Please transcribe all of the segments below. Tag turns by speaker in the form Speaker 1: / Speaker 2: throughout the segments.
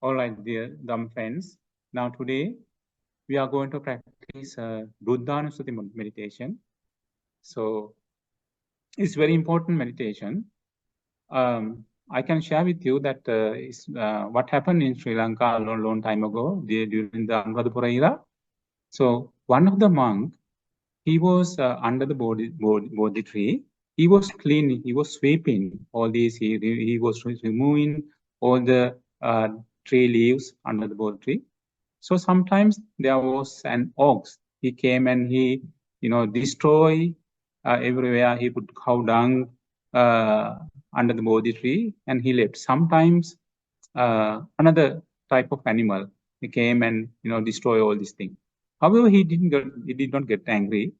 Speaker 1: All right, dear dumb friends. Now today we are going to practice Buddhānussati meditation. So it's very important meditation. I can share with you that what happened in Sri Lanka a long time ago during the Anuradhapura era. So one of the monk, he was under the Bodhi tree. He was cleaning, he was sweeping all these, he was removing all the tree leaves under the Bodhi tree. So sometimes there was an ox. He came and he, destroy everywhere. He put cow dung under the Bodhi tree and he left. Sometimes another type of animal, he came and destroy all these things. However, he did not get angry,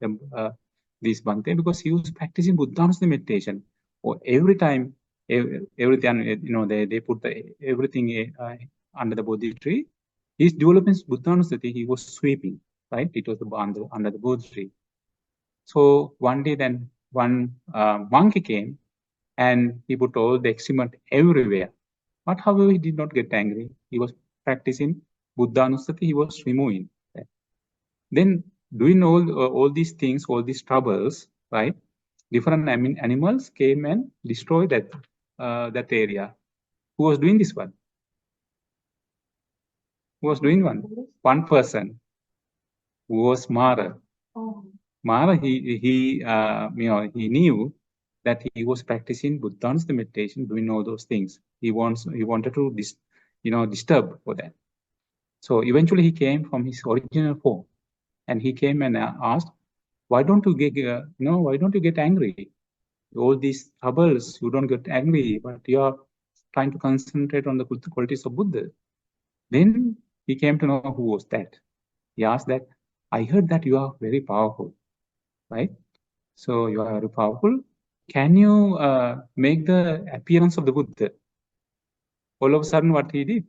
Speaker 1: this Bhante, because he was practicing Buddhanussati meditation. Or every time, everything, they put everything under the Bodhi tree. His developing Buddhānussati, he was sweeping, right? It was under the Bodhi tree. So one day, then one monkey came and he put all the excrement everywhere. But however, he did not get angry. He was practicing Buddhānussati, he was removing that. Then doing all these things, all these troubles, right? Different animals came and destroyed that area. Who was doing this one? Who was doing one? One person. Who was Mara. Mara, he knew that he was practicing Buddhanussati meditation, doing all those things. He wanted to disturb for that. So eventually he came from his original form, and he came and asked, "Why don't you get angry? All these troubles, you don't get angry, but you are trying to concentrate on the qualities of Buddha." Then he came to know who was that. He asked that, "I heard that you are very powerful, right? So you are very powerful. Can you make the appearance of the Buddha?" All of a sudden, what he did,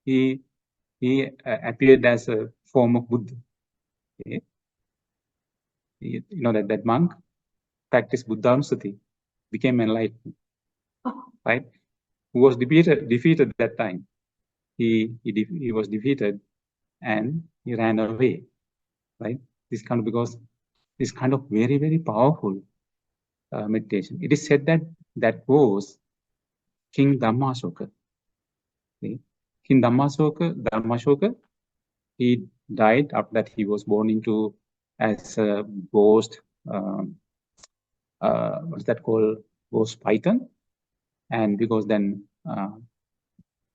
Speaker 1: he appeared as a form of Buddha. Okay? That monk practiced Buddhanussati, became enlightened, right? Who was defeated that time. He was defeated and he ran away, right? Because this kind of very, very powerful meditation. It is said that was King Dhammashoka. Okay? King Dhammashoka, he died after that. He was born into as a ghost. What's that called? Ghost python. And because then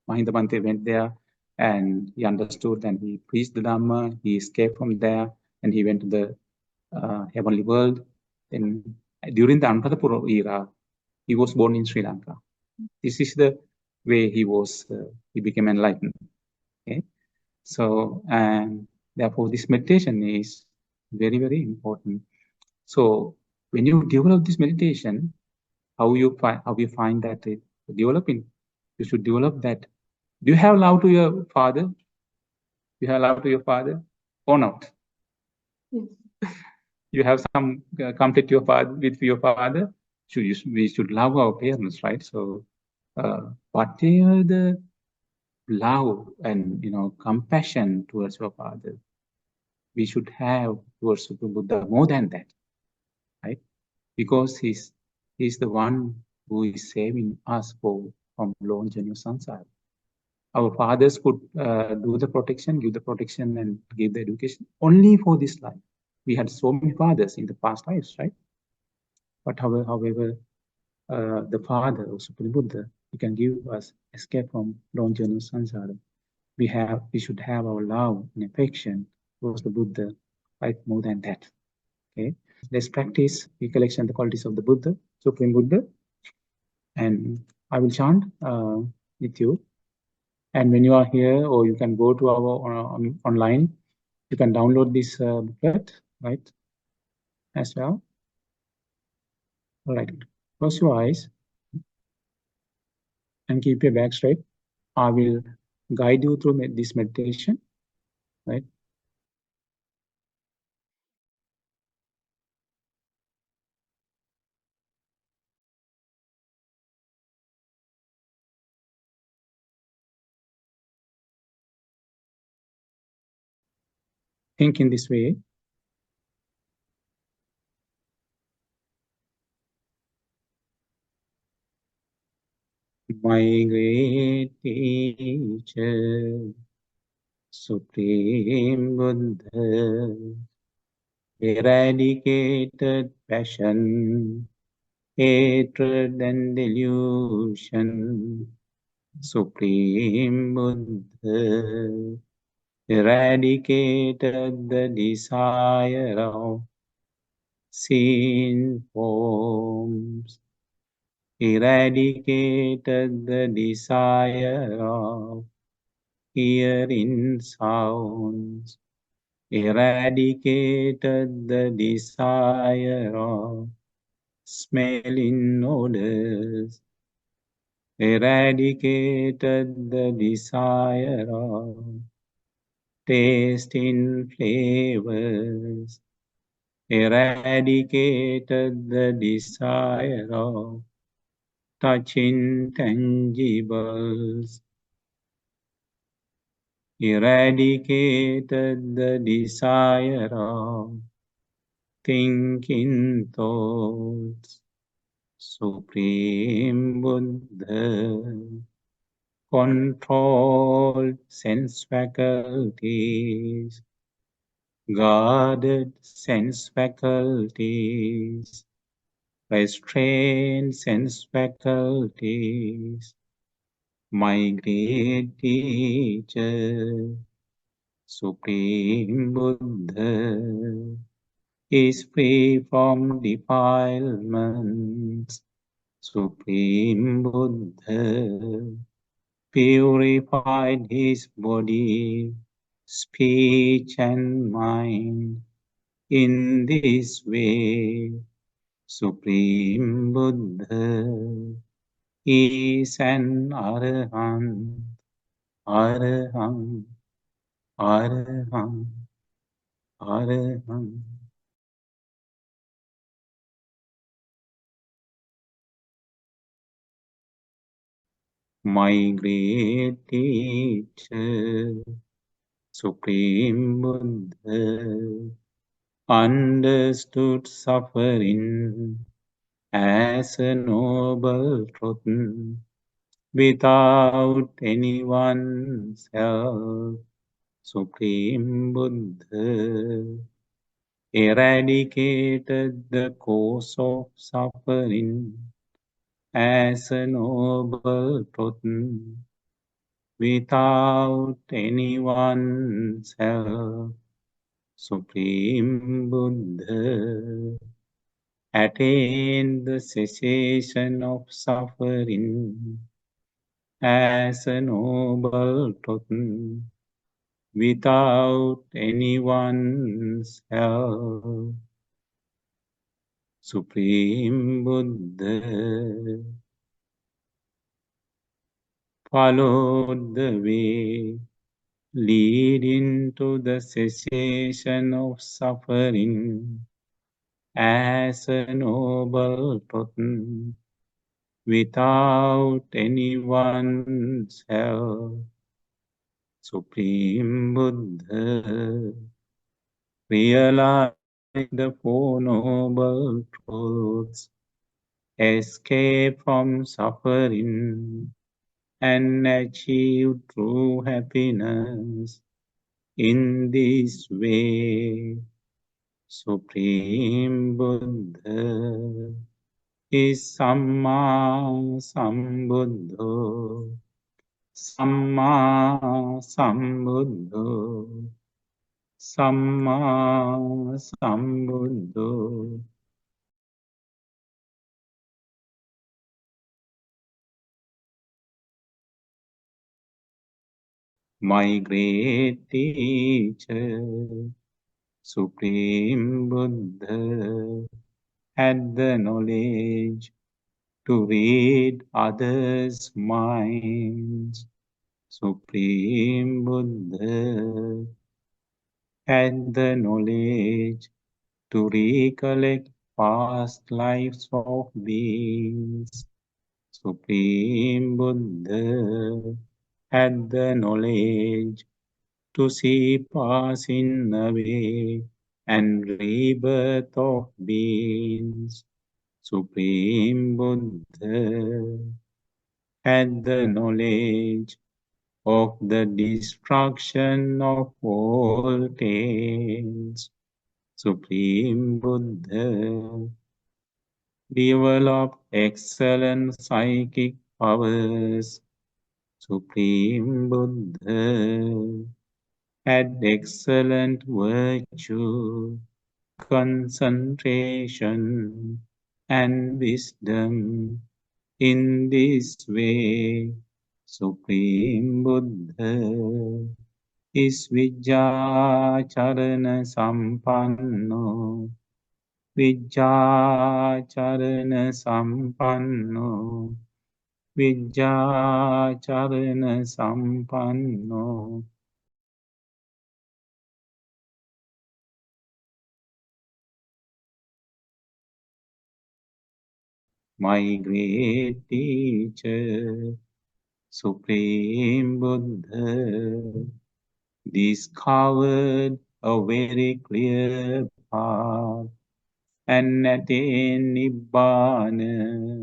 Speaker 1: Mahinda Bhante went there and he understood and he preached the Dhamma. He escaped from there and he went to the heavenly world. Then during the Anuradhapura era, he was born in Sri Lanka. This is the way he became enlightened. Okay, so and therefore this meditation is very, very important. So when you develop this meditation, how you find that developing? You should develop that. Do you have love to your father? You have love to your father or not? Yes. You have some conflict with your father. We should love our parents, right? So whatever the love and compassion towards your father, we should have towards Buddha more than that, right? Because he's the one who is saving us from long journey of samsara. Our fathers could do the protection, give the protection, and give the education only for this life. We had so many fathers in the past lives, right? But however, the Father, or Supreme Buddha, he can give us escape from long journey of samsara. We should have our love and affection towards the Buddha, right? More than that. Okay, let's practice recollection the qualities of the Buddha, Supreme Buddha, and I will chant with you. And when you are here, or you can go to our online, you can download this booklet, right? As well. All right. Close your eyes and keep your back straight. I will guide you through this meditation, right? think in this way. My great teacher, Supreme Buddha, eradicated passion, hatred and delusion. Supreme Buddha, eradicated the desire of sin forms, eradicated the desire of hearing sounds, eradicated the desire of smelling odors, eradicated the desire of tasting flavors, eradicated the desire of touching tangibles, eradicated the desire of thinking thoughts. Supreme Buddha controlled sense faculties, guarded sense faculties, restrained sense faculties. My great teacher, Supreme Buddha, is free from defilements. Supreme Buddha purified his body, speech and mind. In this way, Supreme Buddha is an Arahant, Arahant, Arahant, Arahant. My great teacher, Supreme Buddha, understood suffering as a noble truth without anyone's help. Supreme Buddha eradicated the cause of suffering as a noble truth without anyone's help. Supreme Buddha attained the cessation of suffering as a noble truth without anyone's help. Supreme Buddha followed the way leading to the cessation of suffering as a noble truth without anyone's help. Supreme Buddha realized the Four Noble Truths, escape from suffering, and achieve true happiness. In this way, Supreme Buddha is Samma Sambuddho, Samma Sambuddho, Samma Sambuddho. My great teacher, Supreme Buddha, had the knowledge to read others' minds. Supreme Buddha had the knowledge to recollect past lives of beings. Supreme Buddha had the knowledge to see passing away and rebirth of beings. Supreme Buddha had the knowledge of the destruction of all taints. Supreme Buddha developed excellent psychic powers. Supreme Buddha had excellent virtue, concentration, and wisdom. In this way, Supreme Buddha is Vijjācarana Sampanno. Vijjācarana Sampanno. Vijjācarana Sampanno. My great teacher, Supreme Buddha, discovered a very clear path and attained Nibbana.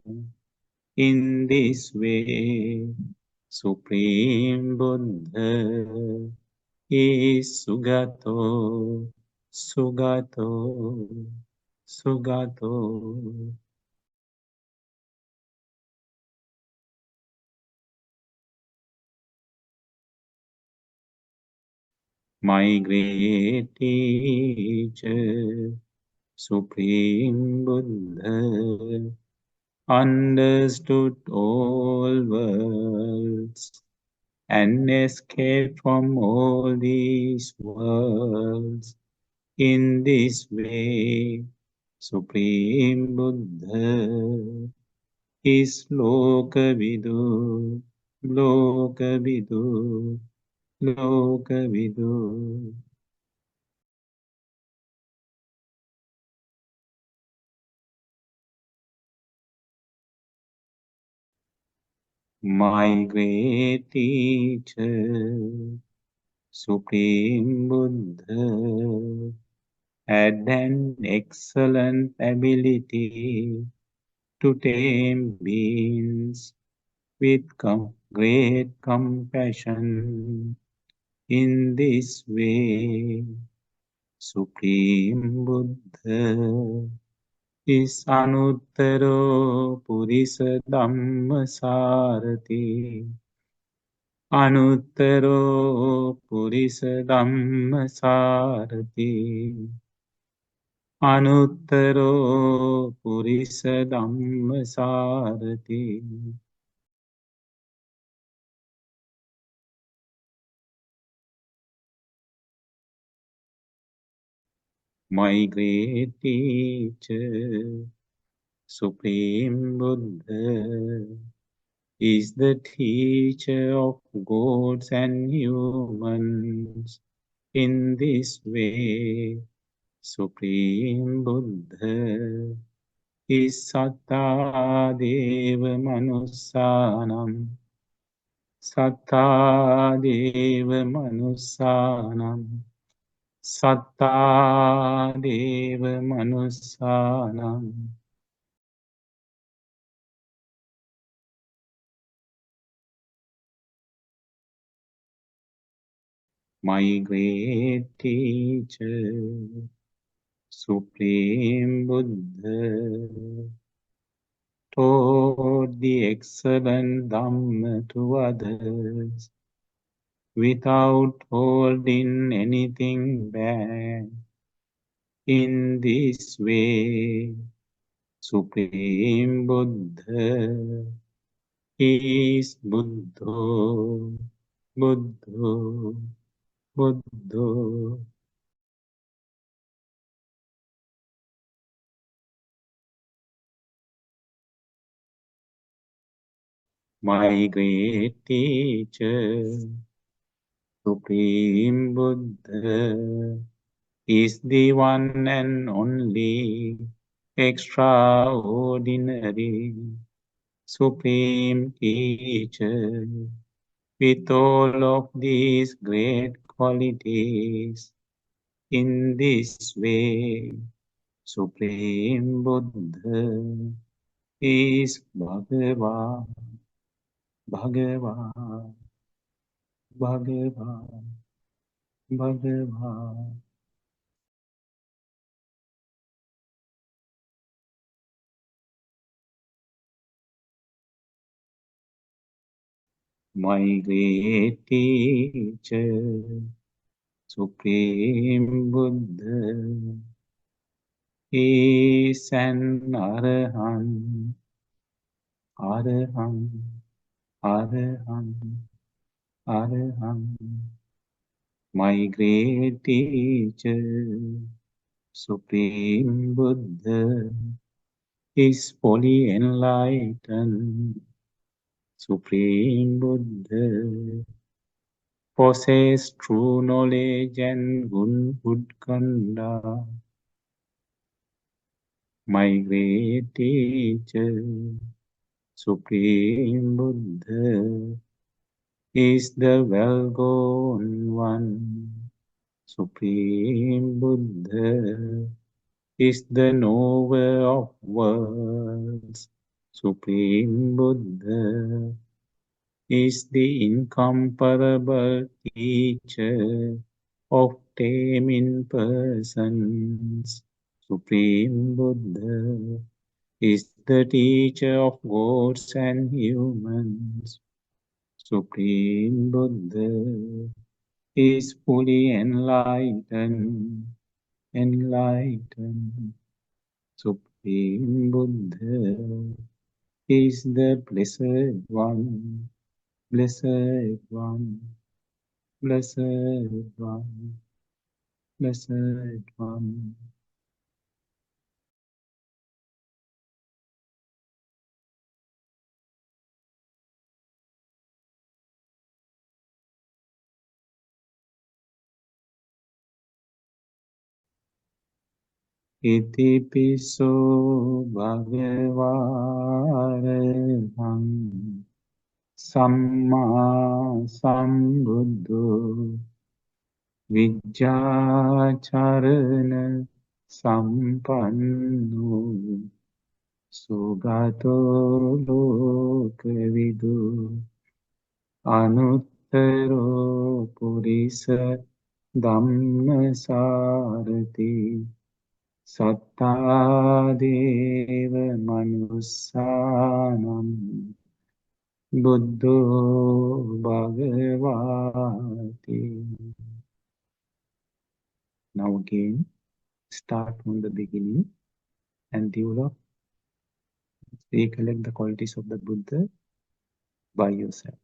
Speaker 1: In this way, Supreme Buddha is Sugato, Sugato, Sugato. My great teacher, Supreme Buddha, understood all worlds and escaped from all these worlds. In this way, Supreme Buddha is Lokavidu, Lokavidu, Lokavidu. My great teacher, Supreme Buddha, had an excellent ability to tame beings with great compassion. In this way, Supreme Buddha is Anuttaro Purisa Dhammasarati. Anuttaro Purisa Dhammasarati. Anuttaro Purisa Dhammasarati. My great teacher, Supreme Buddha, is the teacher of gods and humans. In this way, Supreme Buddha is Satta Deva Manussanam. Satta Deva Manussanam. Satta Deva Manussanam. My great teacher, Supreme Buddha, taught the excellent Dhamma to others without holding anything back. In this way, Supreme Buddha is Buddha, Buddha, Buddha. My great teacher, Supreme Buddha, is the one and only extraordinary Supreme Teacher with all of these great qualities. In this way, Supreme Buddha is Bhagavan, Bhagavan, Bhagavan, Bhagavan. My great teacher, Supreme Buddha, is an Arahant, Arahant, Arahant, Arahant. My great teacher, Supreme Buddha, is fully enlightened. Supreme Buddha possess true knowledge and good conduct. My great teacher, Supreme Buddha, is the well-born one. Supreme Buddha is the knower of worlds. Supreme Buddha is the incomparable teacher of taming persons. Supreme Buddha is the teacher of gods and humans. Supreme Buddha is fully enlightened, enlightened. Supreme Buddha is the Blessed One, Blessed One, Blessed One, Blessed One. Itipiso Bhagavāraham Samma Sambuddho Vijjācārana Sampanno Sugato Lokavidu Anuttaro Purisa Dhammasārati Sattādeva Manussanam Buddho Bhagavati. Now again, start from the beginning and develop, recollect the qualities of the Buddha by yourself.